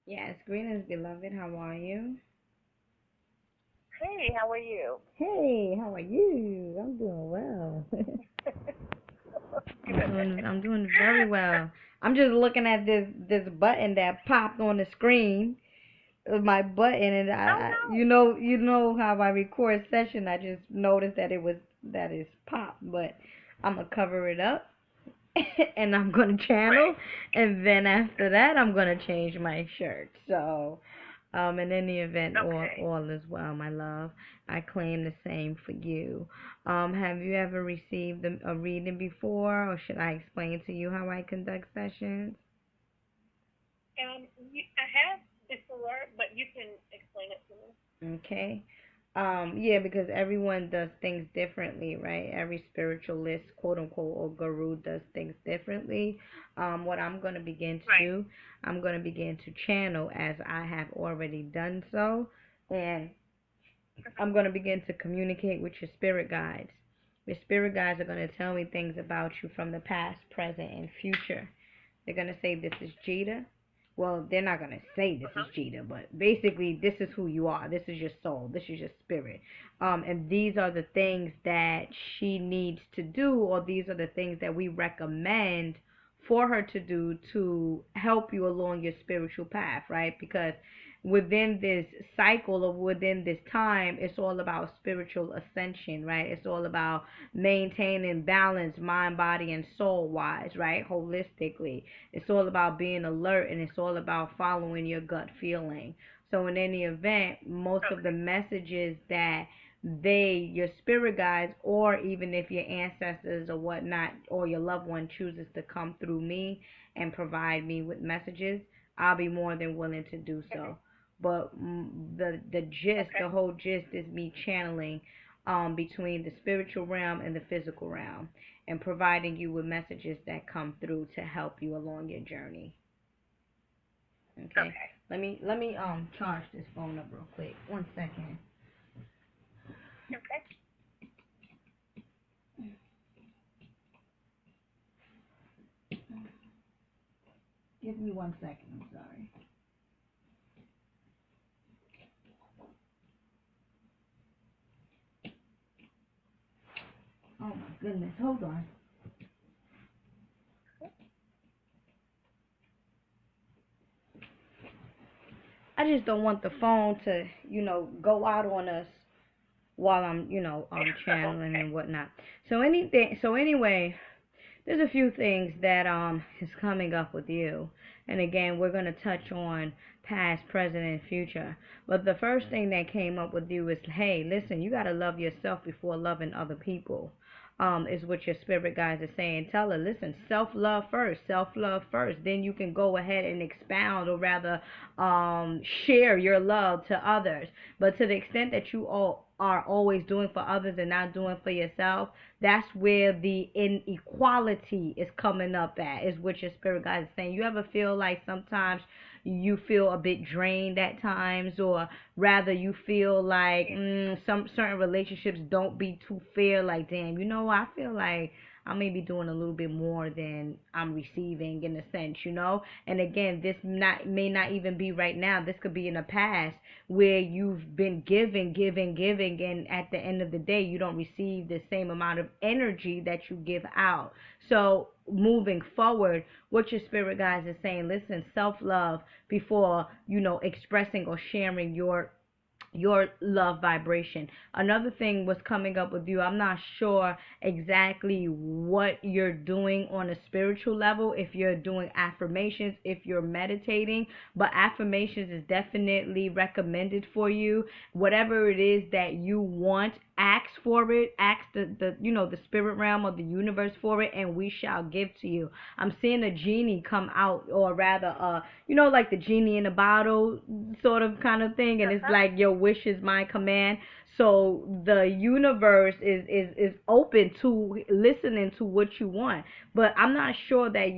Yes, greetings, beloved. How are you? Hey, how are you? Hey, how are you? I'm doing well. I'm Good. doing I'm doing very well. I'm just looking at this button that popped on the screen. My button and Oh you no. know how I record session. I just noticed that it's popped, but I'm gonna cover it up and I'm gonna channel, Right. and then after that I'm gonna change my shirt. So, in any event, Okay. all is well, my love. I claim the same for you. Have you ever received a reading before, or should I explain to you how I conduct sessions? I have before, but you can explain it to me. Okay. Yeah, because everyone does things differently, right? Every spiritualist, quote unquote, or guru does things differently. What I'm going to begin to Right. do, I'm going to begin to channel as I have already done so. And I'm going to begin to communicate with your spirit guides. Your spirit guides are going to tell me things about you from the past, present, and future. They're going to say, this is Jada. Well, they're not going to say this is Uh-huh. Jada, but basically, this is who you are. This is your soul. This is your spirit. And these are the things that she needs to do, or these are the things that we recommend for her to do to help you along your spiritual path, right? Because within this cycle or within this time, it's all about spiritual ascension, right? It's all about maintaining balance, mind, body, and soul wise, right? Holistically. It's all about being alert, and it's all about following your gut feeling. So, in any event, most of the Okay. messages that your spirit guides, or even if your ancestors or whatnot, or your loved one chooses to come through me and provide me with messages, I'll be more than willing to do Mhm. so. But the gist, Okay. the whole gist is me channeling between the spiritual realm and the physical realm, and providing you with messages that come through to help you along your journey. Okay. Okay. Let me charge this phone up real quick. 1 second. Okay. Give me 1 second. I'm sorry. Oh my goodness. Hold on. I just don't want the phone to, go out on us while I'm, channeling Okay. and whatnot. So anyway, there's a few things that is coming up with you. And again, we're going to touch on past, present, and future. But the first thing that came up with you is, hey, listen, you got to love yourself before loving other people. Is what your spirit guides are saying. Tell her, listen, self love first. Then you can go ahead and expound, or rather, share your love to others. But to the extent that you all are always doing for others and not doing for yourself, that's where the inequality is coming up at, is what your spirit guide is saying. You ever feel like sometimes you feel a bit drained at times, or rather you feel like some certain relationships don't be too fair, like, damn, I feel like I may be doing a little bit more than I'm receiving, in a sense, and again, this not may not even be right now. This could be in the past, where you've been giving, and at the end of the day, you don't receive the same amount of energy that you give out. So, moving forward, what your spirit guides is saying, listen, self love before, expressing or sharing your love vibration. Another thing was coming up with you. I'm not sure exactly what you're doing on a spiritual level, if you're doing affirmations, if you're meditating, but affirmations is definitely recommended for you. Whatever it is that you want, ask for it. Ask the spirit realm or the universe for it, and we shall give to you. I'm seeing a genie come out, or rather like the genie in a bottle sort of kind of thing, and it's Uh-huh. like your wish is my command. So the universe is open to listening to what you want, but I'm not sure that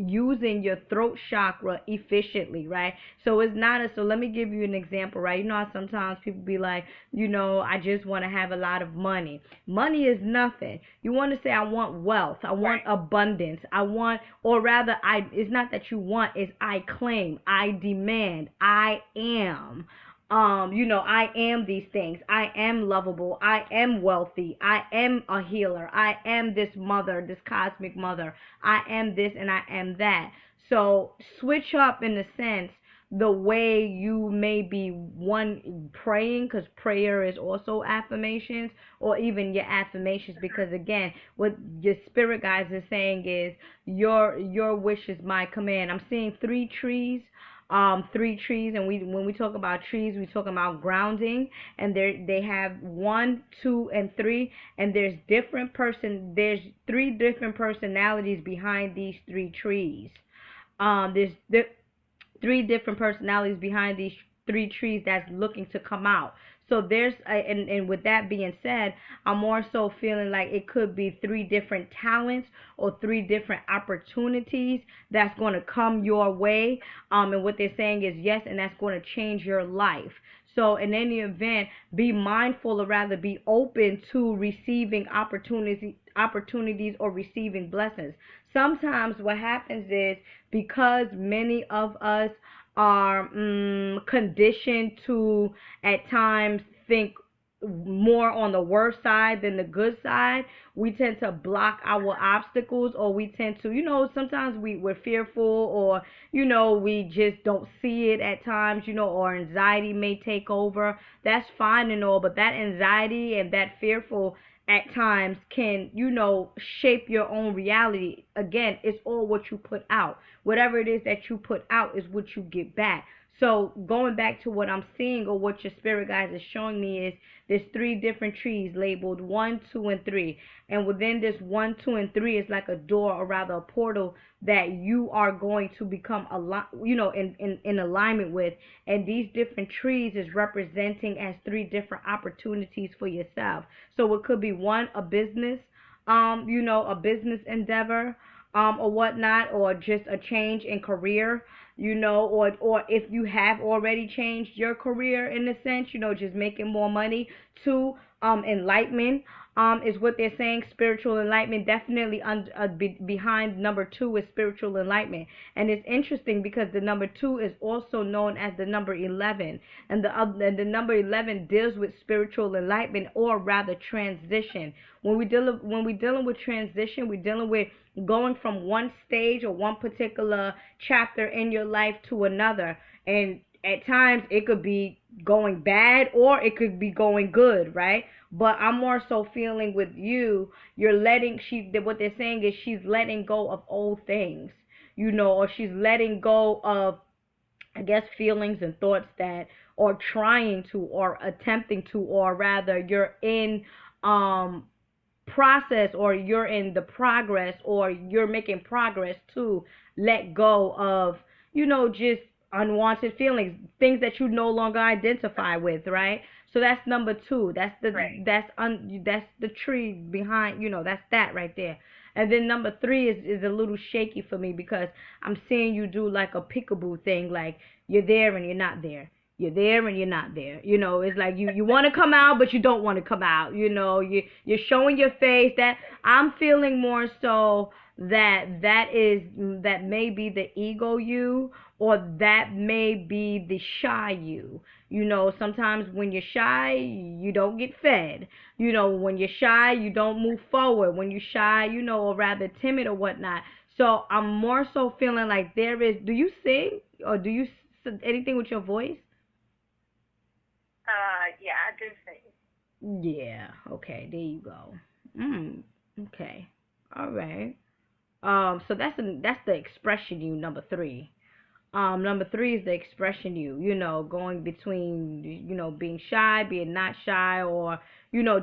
using your throat chakra efficiently, right? So it's not so let me give you an example, right? You know how sometimes people be like, I just want to have a lot of money. Money is nothing. You want to say, I want wealth, I want abundance, I want, or rather, it's not that you want, it's I claim, I demand, I am. I am these things. I am lovable. I am wealthy. I am a healer. I am this mother, this cosmic mother. I am this and I am that. So switch up in a sense the way you may be one praying, because prayer is also affirmations, or even your affirmations, because again, what your spirit guides are saying is your wish is my command. I'm seeing three trees, and when we talk about trees, we talk about grounding, and they have 1, 2, and 3, and there's there's 3 different personalities behind these 3 trees. There's 3 different personalities behind these 3 trees that's looking to come out. So and with that being said, I'm more so feeling like it could be 3 different talents or 3 different opportunities that's going to come your way. And what they're saying is yes, and that's going to change your life. So in any event, be mindful, or rather be open to receiving opportunities or receiving blessings. Sometimes what happens is, because many of us are conditioned to at times think more on the worst side than the good side, we tend to block our obstacles, or we tend to, sometimes we're fearful, or, we just don't see it at times, or anxiety may take over. That's fine and all, but that anxiety and that fearful at times can, shape your own reality. Again, it's all what you put out. Whatever it is that you put out is what you get back. So going back to what I'm seeing, or what your spirit guides is showing me, is there's 3 different trees labeled 1, 2, and 3. And within this 1, 2, and 3 is like a door, or rather a portal, that you are going to become in alignment with. And these different trees is representing as 3 different opportunities for yourself. So it could be one, a business, a business endeavor, or whatnot, or just a change in career, or if you have already changed your career in a sense, just making more money. 2, enlightenment, is what they're saying. Spiritual enlightenment, definitely behind number 2 is spiritual enlightenment. And it's interesting because the number 2 is also known as the number 11, and the number 11 deals with spiritual enlightenment, or rather transition. When we dealing with transition, we're dealing with going from one stage or one particular chapter in your life to another. And at times it could be going bad, or it could be going good, right? But I'm more so feeling with what they're saying is she's letting go of old things, or she's letting go of, I guess, feelings and thoughts that, or trying to, or attempting to, or rather you're in process, or you're in the progress, or you're making progress to let go of, just unwanted feelings, things that you no longer identify with, right? So that's number 2. That's that's the tree behind, that's that right there. And then number 3 is a little shaky for me, because I'm seeing you do like a peekaboo thing, like you're there and you're not there. You're there and you're not there. It's like you want to come out, but you don't want to come out. You're showing your face. That I'm feeling more so that may be the ego you, or that may be the shy you. Sometimes when you're shy, you don't get fed. When you're shy, you don't move forward. When you're shy, or rather timid or whatnot. So I'm more so feeling like do you sing, or do you anything with your voice? Yeah, I do sing. Yeah, okay, there you go. Okay. All right. So that's the expression you, number 3. Number 3 is the expression you, going between, being shy, being not shy, or,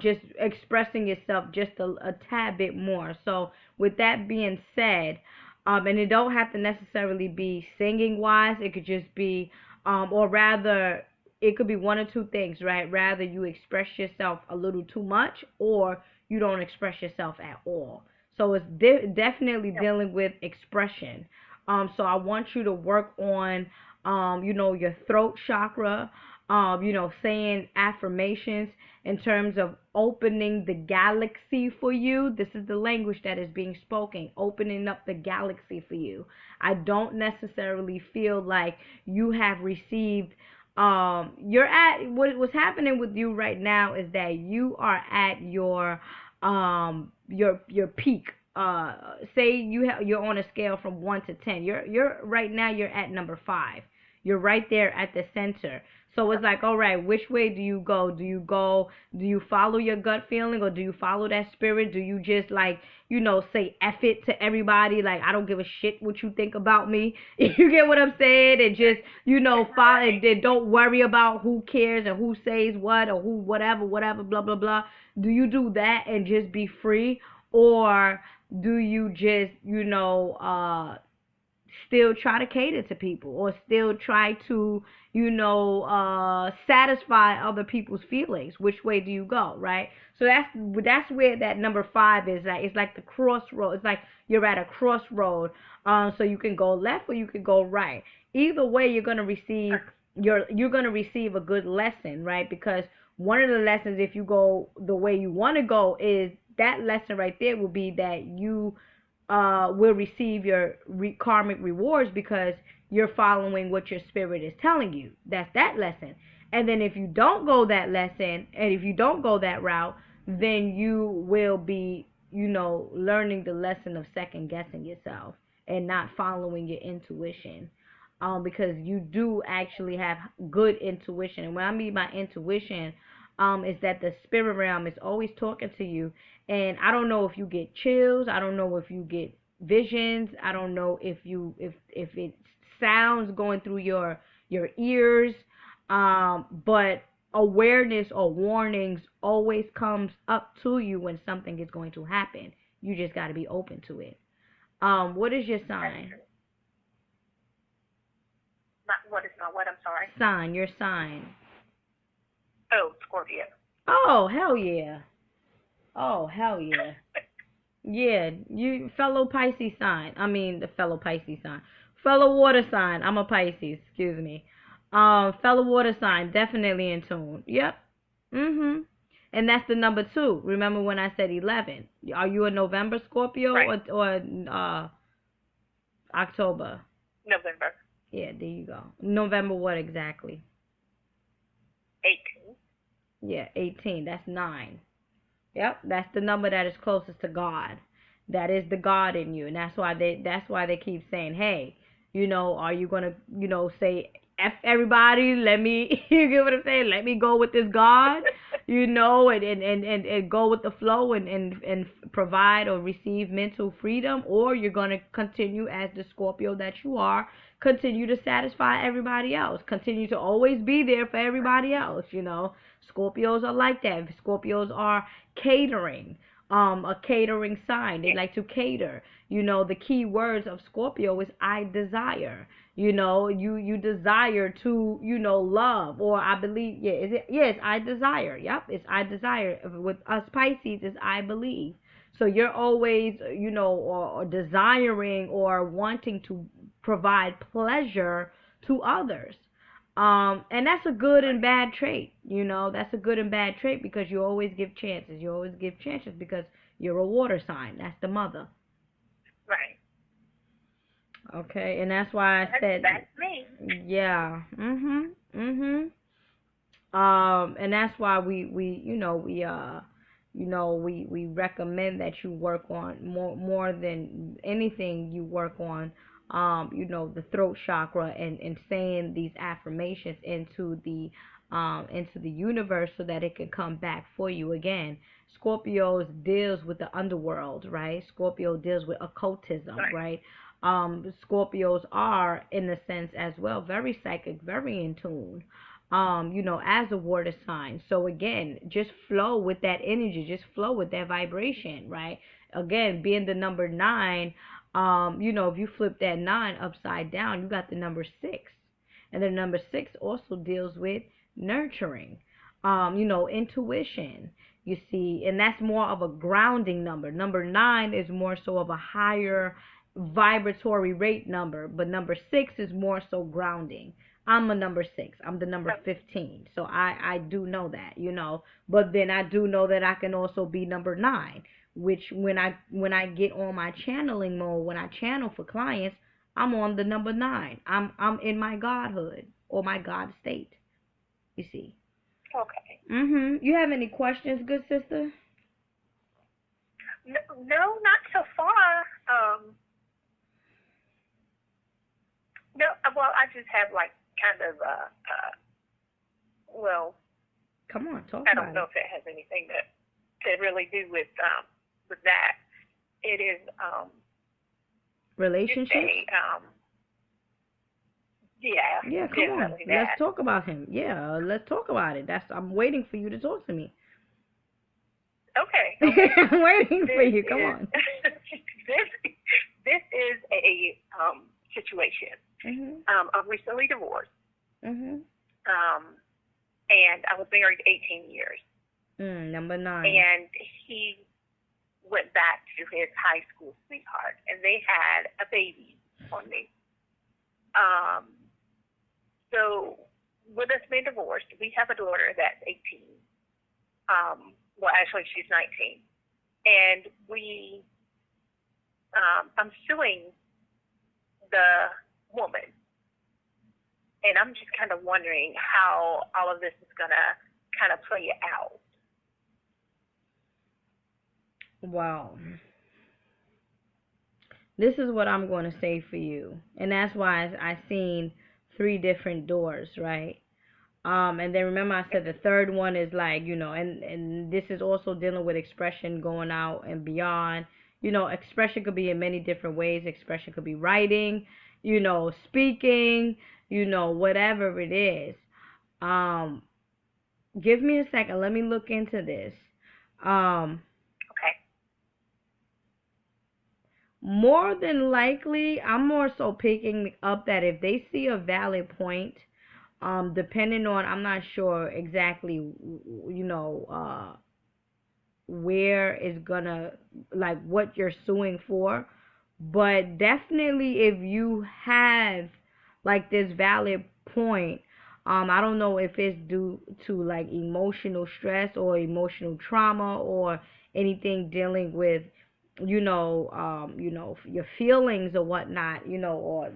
just expressing yourself just a tad bit more. So with that being said, and it don't have to necessarily be singing wise, it could just be, or rather, it could be one or 2 things, right? Rather you express yourself a little too much, or you don't express yourself at all. So it's definitely dealing with expression. So I want you to work on, your throat chakra, saying affirmations in terms of opening the galaxy for you. This is the language that is being spoken, opening up the galaxy for you. I don't necessarily feel like you have received, you're at, what's happening with you right now is that you are at your peak. Say you're on a scale from 1 to 10. You're right now you're at number 5. You're right there at the center. So it's like, all right, which way do you go? Do you follow your gut feeling, or do you follow that spirit? Do you just, like, say F it to everybody? Like, I don't give a shit what you think about me. You get what I'm saying? And just, follow, and don't worry about who cares and who says what or who, whatever, blah, blah, blah. Do you do that and just be free? Or do you just, still try to cater to people, or still try to, satisfy other people's feelings? Which way do you go, right? So that's where that number 5 is. Like, it's like the crossroad. It's like you're at a crossroad. So you can go left or you can go right. Either way, you're gonna receive a good lesson, right? Because one of the lessons, if you go the way you want to go, is that lesson right there will be that you will receive your karmic rewards because you're following what your spirit is telling you. That's that lesson. And then if you don't go that lesson, and if you don't go that route, then you will be, learning the lesson of second guessing yourself and not following your intuition. Because you do actually have good intuition. And what I mean by intuition, is that the spirit realm is always talking to you. And I don't know if you get chills. I don't know if you get visions. I don't know if it sounds going through your ears. But awareness or warnings always comes up to you when something is going to happen. You just got to be open to it. What is your sign? What is my what? I'm sorry. Sign. Your sign. Oh, Scorpio. Oh, hell yeah. Oh, hell yeah. Yeah, you fellow Pisces sign. I mean, the fellow Pisces sign. Fellow water sign. I'm a Pisces, excuse me. Fellow water sign, definitely in tune. Yep. Mhm. And that's the number 2. Remember when I said 11? Are you a November Scorpio, right, or October? November. Yeah, there you go. November what exactly? 18. Yeah, 18. That's 9. Yep, that's the number that is closest to God. That is the God in you, and that's why they keep saying, hey, are you gonna, say F everybody? Let me, you get what I'm saying? Let me go with this God, and go with the flow and provide or receive mental freedom, or you're gonna continue as the Scorpio that you are, continue to satisfy everybody else, continue to always be there for everybody else. Scorpios are like that. Scorpios are catering, a catering sign. They like to cater. The key words of Scorpio is I desire. You desire to, love, or I believe, yeah, is it? Yes, I desire. Yep, it's I desire. With us Pisces, it's I believe. So you're always, or desiring or wanting to provide pleasure to others. And that's a good and bad trait. That's a good and bad trait because you always give chances. You always give chances because you're a water sign. That's the mother. Right. Okay, and that's why I said that's me. Yeah. And that's why we recommend that you work on more than anything. You work on the throat chakra and saying these affirmations into the universe so that it can come back for you again. Scorpio deals with the underworld, right? Scorpio deals with occultism, right? Scorpios are, in a sense as well, very psychic, very in tune, as a water sign. So again, just flow with that energy, just flow with that vibration, right? Again, being the number 9, if you flip that 9 upside down, you got the number 6. And the number 6 also deals with nurturing, intuition, you see, and that's more of a grounding number. Number 9 is more so of a higher vibratory rate number, but number 6 is more so grounding. I'm a number 6. I'm the number 15. So I do know that, But then I do know that I can also be number 9, which when I get on my channeling mode, when I channel for clients, I'm on the number 9. I'm in my godhood or my God state. You see. Okay. You have any questions, good sister? No, not so far. No, well, I just have like kind of well, come on, talk I about don't know if it has anything to really do with that. It is relationship. Yeah, come on. Let's talk about him. Yeah, let's talk about it. I'm waiting for you to talk to me. Okay. I'm waiting for you. Come on. This is a situation. I'm recently divorced. And I was married 18 years. Number 9. And he went back to his high school sweetheart, and they had a baby on me. So with us being divorced, we have a daughter that's 18. Well, actually, she's 19. And I'm suing the woman. And I'm just kind of wondering how all of this is going to kind of play out. Wow. This is what I'm going to say for you. And that's why I seen 3 different doors, right? And then remember I said the third one is like, and this is also dealing with expression going out and beyond. Expression could be in many different ways. Expression could be writing, speaking, whatever it is. Give me a second. Let me look into this. Okay. More than likely, I'm more so picking up that if they see a valid point, depending on, I'm not sure exactly, where it's gonna, like what you're suing for, but definitely if you have like this valid point, I don't know if it's due to like emotional stress or emotional trauma or anything dealing with, your feelings or whatnot, or,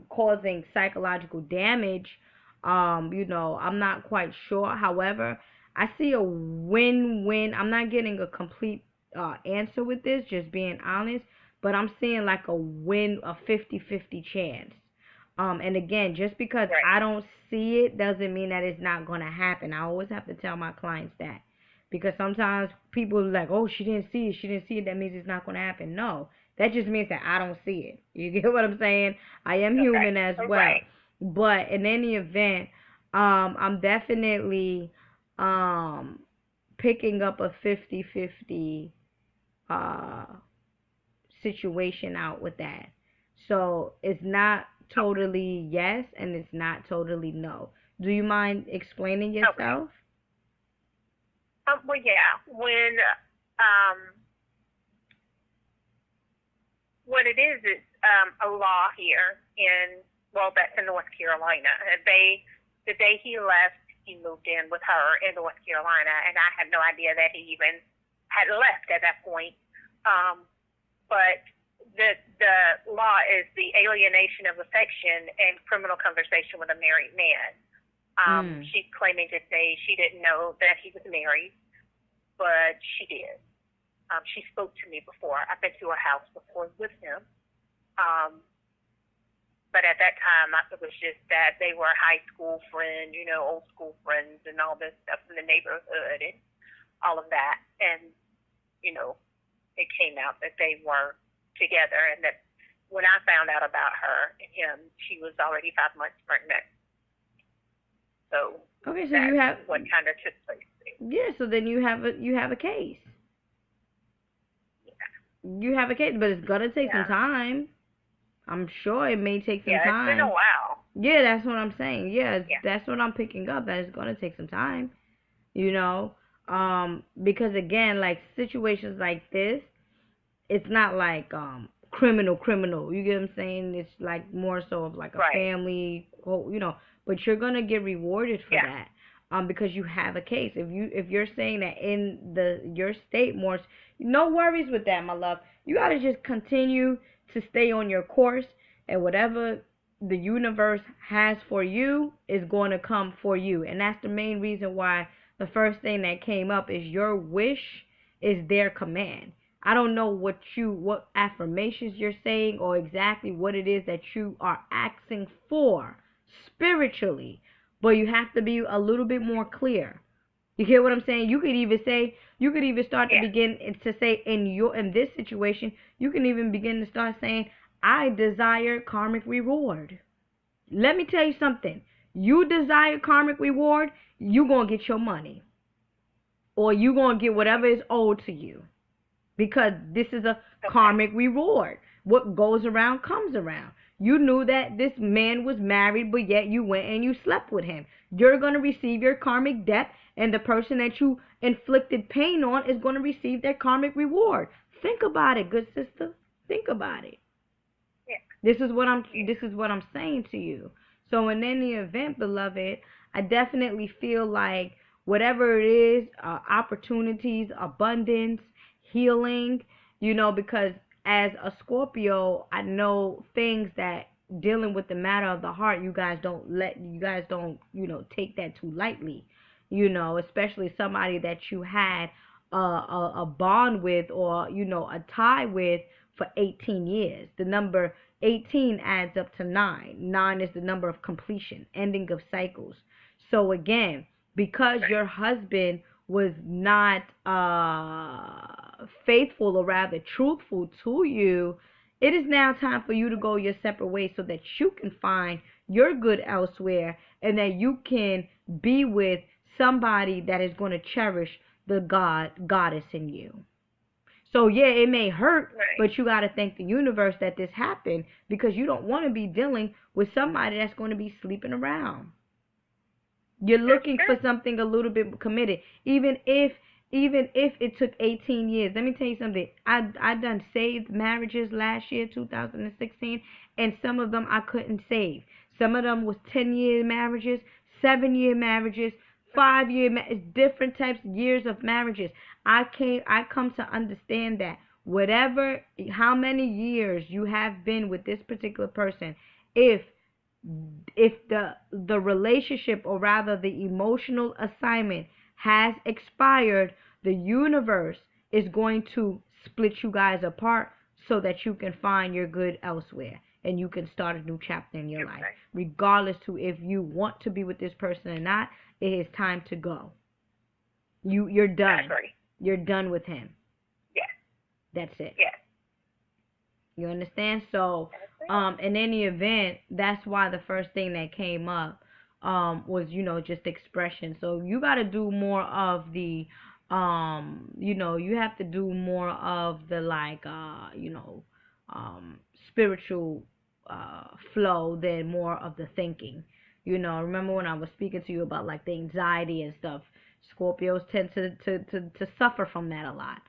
causing psychological damage. I'm not quite sure. However, I see a win-win. I'm not getting a complete answer with this, just being honest, but I'm seeing like a 50-50 chance. And again, just because I don't see it doesn't mean that it's not going to happen. I always have to tell my clients that. Because sometimes people are like, oh, she didn't see it. That means it's not going to happen. No, that just means that I don't see it. You get what I'm saying? I am human as well. Right. But in any event, I'm definitely picking up a 50-50 situation out with that. So it's not totally yes and it's not totally no. Do you mind explaining yourself? Okay. Well, yeah. What it is a law here that's in North Carolina. The day he left, he moved in with her in North Carolina, and I had no idea that he even had left at that point. But the law is the alienation of affection and criminal conversation with a married man. She's claiming to say she didn't know that he was married, but she did. She spoke to me before. I've been to her house before with him. But at that time, it was just that they were high school friends, old school friends and all this stuff in the neighborhood and all of that. And, it came out that they were together and that when I found out about her and him, she was already 5 months pregnant. So okay, so you have what kind of took place there. Yeah, so then you have a case. Yeah. You have a case, but it's gonna take some time. I'm sure it may take some time. Yeah, it's been a while. Yeah, that's what I'm saying. Yeah, that's what I'm picking up. That it's gonna take some time. Because again, like situations like this, it's not like criminal. You get what I'm saying? It's like more so of like a Right. family, but you're gonna get rewarded for Yeah. that. Because you have a case. If you're saying that in your state, more, no worries with that, my love. You gotta just continue to stay on your course, and whatever the universe has for you is going to come for you. And that's the main reason why the first thing that came up is your wish is their command. I don't know what affirmations you're saying or exactly what it is that you are asking for spiritually, but you have to be a little bit more clear. You hear what I'm saying? You could even start to begin to say in this situation, you can even begin to start saying, I desire karmic reward. Let me tell you something. You desire karmic reward, you going to get your money. Or you going to get whatever is owed to you. Because this is a karmic reward. What goes around comes around. You knew that this man was married, but yet you went and you slept with him. You're going to receive your karmic debt, and the person that you inflicted pain on is going to receive their karmic reward. Think about it, good sister. Think about it. Yeah. This is what I'm saying to you. So in any event, beloved, I definitely feel like whatever it is, opportunities, abundance, healing, because as a Scorpio, I know things that dealing with the matter of the heart, you guys don't, take that too lightly, especially somebody that you had a bond with, or, a tie with for 18 years. The number 18 adds up to 9. 9 is the number of completion, ending of cycles. So again, because your husband was not faithful, or rather truthful to you, it is now time for you to go your separate ways so that you can find your good elsewhere, and that you can be with somebody that is going to cherish the goddess in you. So yeah, it may hurt, but you got to thank the universe that this happened, because you don't want to be dealing with somebody that's going to be sleeping around. You're looking for something a little bit committed. Even if it took 18 years. Let me tell you something. I done saved marriages last year, 2016, and some of them I couldn't save. Some of them was 10-year marriages, 7-year marriages, 5-year different types of years of marriages. I come to understand that how many years you have been with this particular person, if the relationship, or rather the emotional assignment, has expired, the universe is going to split you guys apart so that you can find your good elsewhere, and you can start a new chapter in your life. Regardless to if you want to be with this person or not, it is time to go. You're done. You're done with him. Yes. That's it. Yes. You understand? So, in any event, that's why the first thing that came up was, just expression. So you got to do more of the, you have to do more of the, like, spiritual flow than more of the thinking. Remember when I was speaking to you about, like, the anxiety and stuff? Scorpios tend to suffer from that a lot.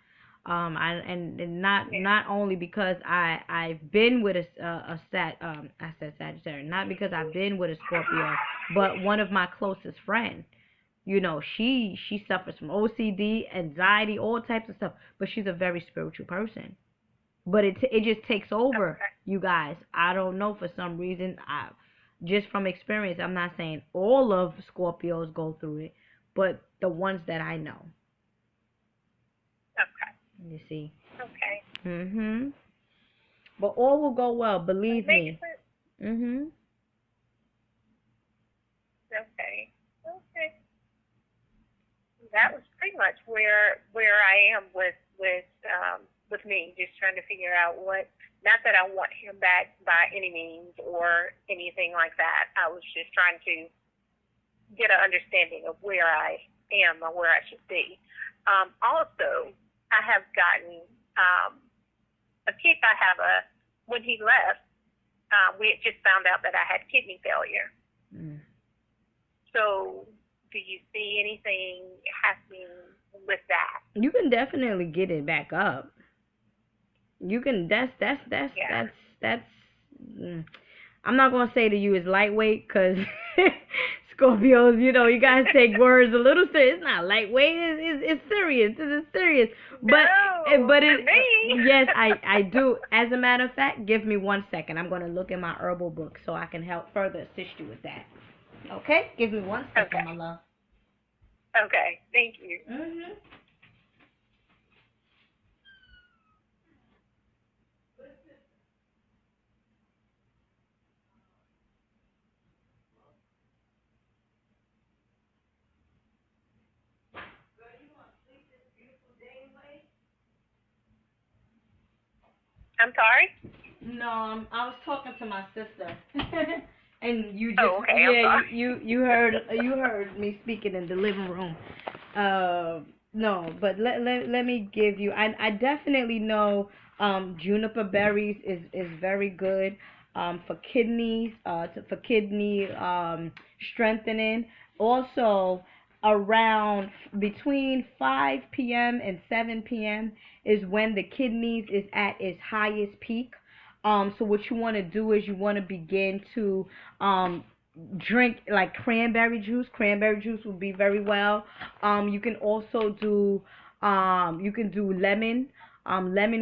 Not only because I've been with I said Sagittarius, not because I've been with a Scorpio, but one of my closest friends, she suffers from OCD, anxiety, all types of stuff, but she's a very spiritual person. But it just takes over, you guys. I don't know, for some reason, just from experience, I'm not saying all of Scorpios go through it, but the ones that I know. You see. Okay. But all will go well, believe me. Okay. That was pretty much where I am with me, just trying to figure out what. Not that I want him back by any means or anything like that. I was just trying to get an understanding of where I am or where I should be. Also, I have gotten a kick. When he left, we had just found out that I had kidney failure. So, do you see anything happening with that? You can definitely get it back up. You can. Yeah. That's. mm, I'm not gonna say to you it's lightweight, cause Scorpios, you guys take words a little serious. It's not lightweight. It's serious. It's serious. But No, but to it me. yes, I do. As a matter of fact, give me 1 second. I'm gonna look in my herbal book so I can help further assist you with that. Okay, give me 1 second, my Okay. love. Okay. Thank you. Mhm. I'm sorry. No, I was talking to my sister, and you just Oh, okay. I'm yeah, sorry. you heard me speaking in the living room. Uh, no, but let me give you. I definitely know juniper berries is very good for kidneys for kidney strengthening. Also around between 5 p.m. and 7 p.m. is when the kidneys is at its highest peak. So what you want to do is you want to begin to um drink like cranberry juice. Cranberry juice would be very well. You can also do you can do lemon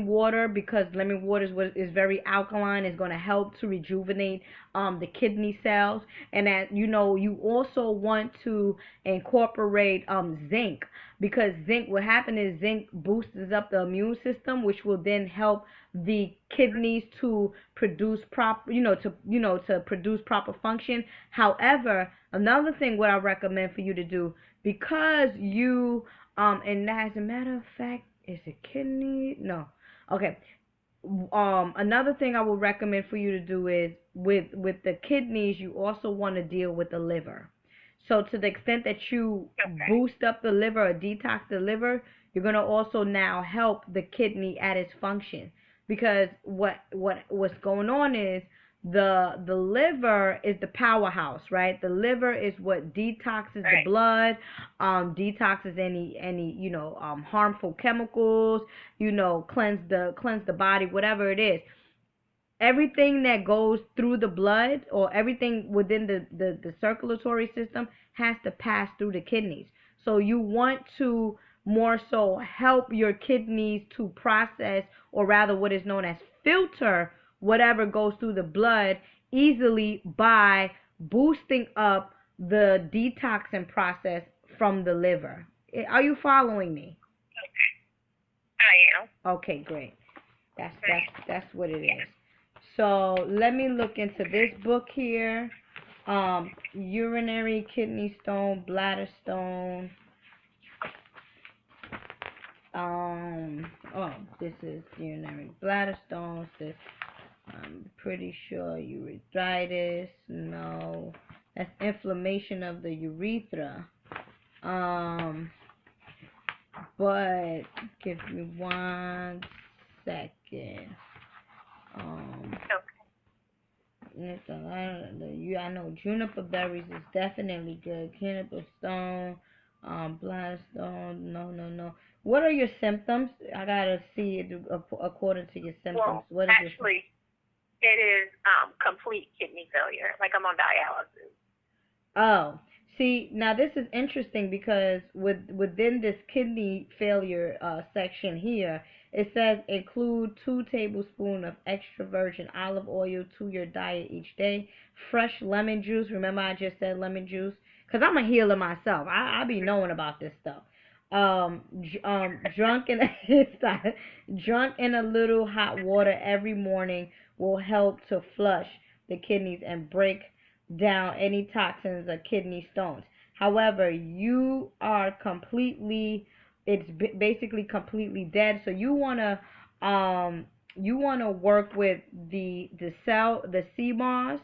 water, because lemon water is very alkaline. It's going to help to rejuvenate the kidney cells. And that you also want to incorporate zinc, because zinc, what happens is zinc boosts up the immune system, which will then help the kidneys to produce to produce proper function. However, another thing what I recommend for you to do, because you and as a matter of fact, is it kidney? No. Okay. Another thing I would recommend for you to do is with the kidneys, you also want to deal with the liver. So to the extent that you Okay. boost up the liver or detox the liver, you're gonna also now help the kidney at its function. Because what's going on is the liver is the powerhouse, right? The liver is what detoxes the Right. blood, detoxes any harmful chemicals, cleanse the body, whatever it is. Everything that goes through the blood, or everything within the circulatory system, has to pass through the kidneys. So you want to more so help your kidneys to process, or rather what is known as filter, whatever goes through the blood easily by boosting up the detoxing process from the liver. Are you following me? I am. Okay, great. That's that's Right. that's what it Yeah. is. So let me look into this book here. Urinary kidney stone, bladder stone. Oh, this is urinary bladder stones. This, I'm pretty sure urethritis. No, that's inflammation of the urethra. Um, but give me 1 second. Um, Okay. It's a lot of I know juniper berries is definitely good. Juniper stone, Bloodstone. No, no, no. What are your symptoms? I gotta see it according to your symptoms. Well, What is your actually, it is complete kidney failure. Like I'm on dialysis. Oh, see, now this is interesting, because within this kidney failure section here, it says include 2 tablespoons of extra virgin olive oil to your diet each day. Fresh lemon juice. Remember, I just said lemon juice, because I'm a healer myself. I be knowing about this stuff. Drunk in stop. Drunk in a little hot water every morning will help to flush the kidneys and break down any toxins or kidney stones. However, you are completely, it's basically completely dead. So you wanna work with the sea moss,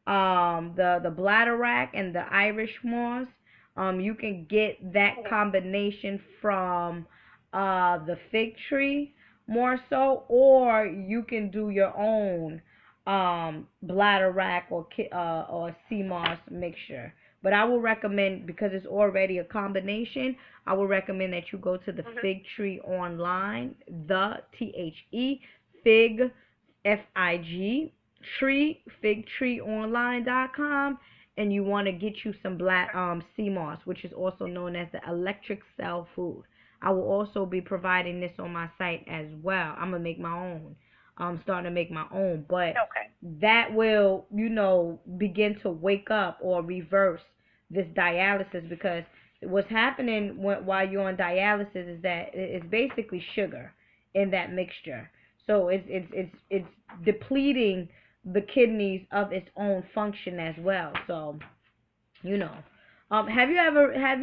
the bladderwrack, and the Irish moss. You can get that combination from the fig tree more so, or you can do your own. bladder rack or sea moss mixture. But I will recommend, because it's already a combination, I will recommend that you go to the Fig Tree online, the THE Fig FIG Tree figtreeonline.com, and you want to get you some black sea moss, which is also known as the electric cell food. I will also be providing this on my site as well. I'm gonna make my own. I'm starting to make my own, but that will, begin to wake up or reverse this dialysis, because what's happening while you're on dialysis is that it's basically sugar in that mixture. So it's depleting the kidneys of its own function as well. So, have you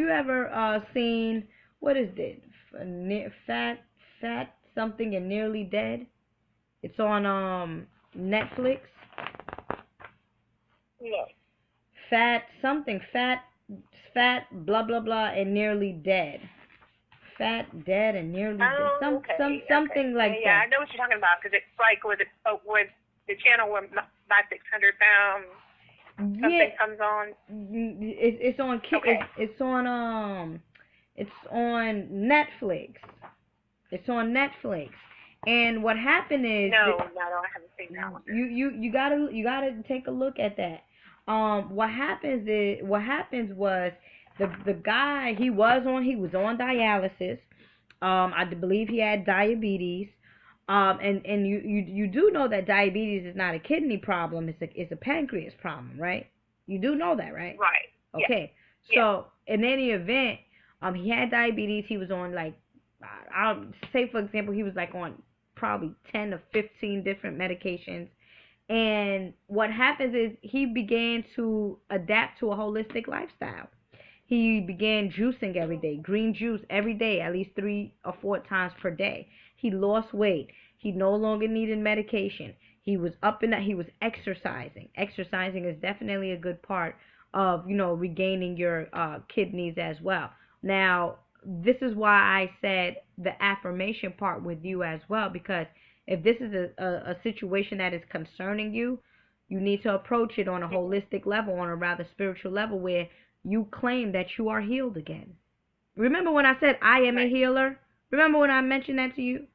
ever seen, what is it? Fat something and Nearly Dead? It's on Netflix. Yeah. Fat blah blah blah and Nearly Dead. Fat, Dead, and Nearly Dead. Something like that. Yeah, I know what you're talking about, because it's like with the channel where my 600 pounds something comes on. It's on. It's on Netflix. It's on Netflix. And what happened is no, I haven't seen that one. You gotta take a look at that. What happens was the guy, he was on dialysis. I believe he had diabetes. And you do know that diabetes is not a kidney problem, it's a pancreas problem, right? You do know that, right? Right. Okay. Yeah. So in any event, he had diabetes. He was on, like, I'll say, for example, he was like on probably 10 or 15 different medications. And what happens is he began to adapt to a holistic lifestyle. He began juicing every day, green juice every day, at least 3 or 4 times per day. He lost weight. He no longer needed medication. He was he was exercising. Exercising is definitely a good part of, regaining your kidneys as well. Now, this is why I said the affirmation part with you as well, because if this is a situation that is concerning you, you need to approach it on a holistic level, on a rather spiritual level, where you claim that you are healed again. Remember when I said I am a healer? Remember when I mentioned that to you?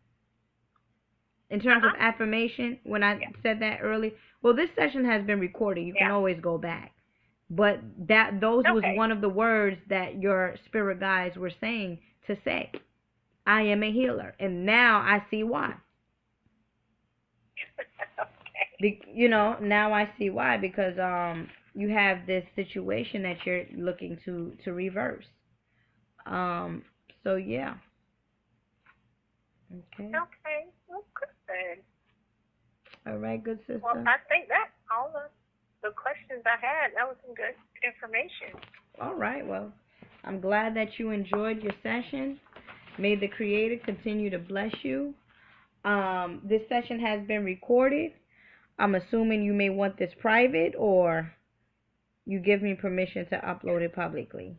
In terms of affirmation, when I said that early? Well, this session has been recorded. You can always go back. But those was one of the words that your spirit guides were saying to say. I am a healer. And now I see why. Now I see why, because you have this situation that you're looking to reverse. So yeah. Okay. Okay. Well, good. All right, good sister. Well, I think that's all the questions I had. That was some good information. All right. Well, I'm glad that you enjoyed your session. May the Creator continue to bless you. This session has been recorded. I'm assuming you may want this private, or you give me permission to upload it publicly.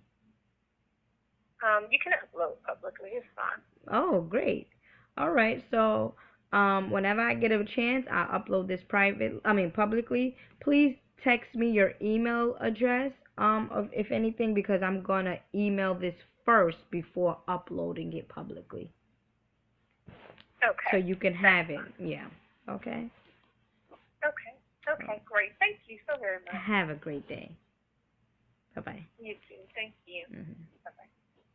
You can upload publicly. It's fine. Oh, great. All right. So, whenever I get a chance, I'll upload this publicly. Please text me your email address, if anything, because I'm gonna email this first before uploading it publicly. Okay. So you can have it. Yeah. Okay. Okay, great. Thank you so very much. Have a great day. Bye-bye. You too. Thank you. Mm-hmm. Bye-bye.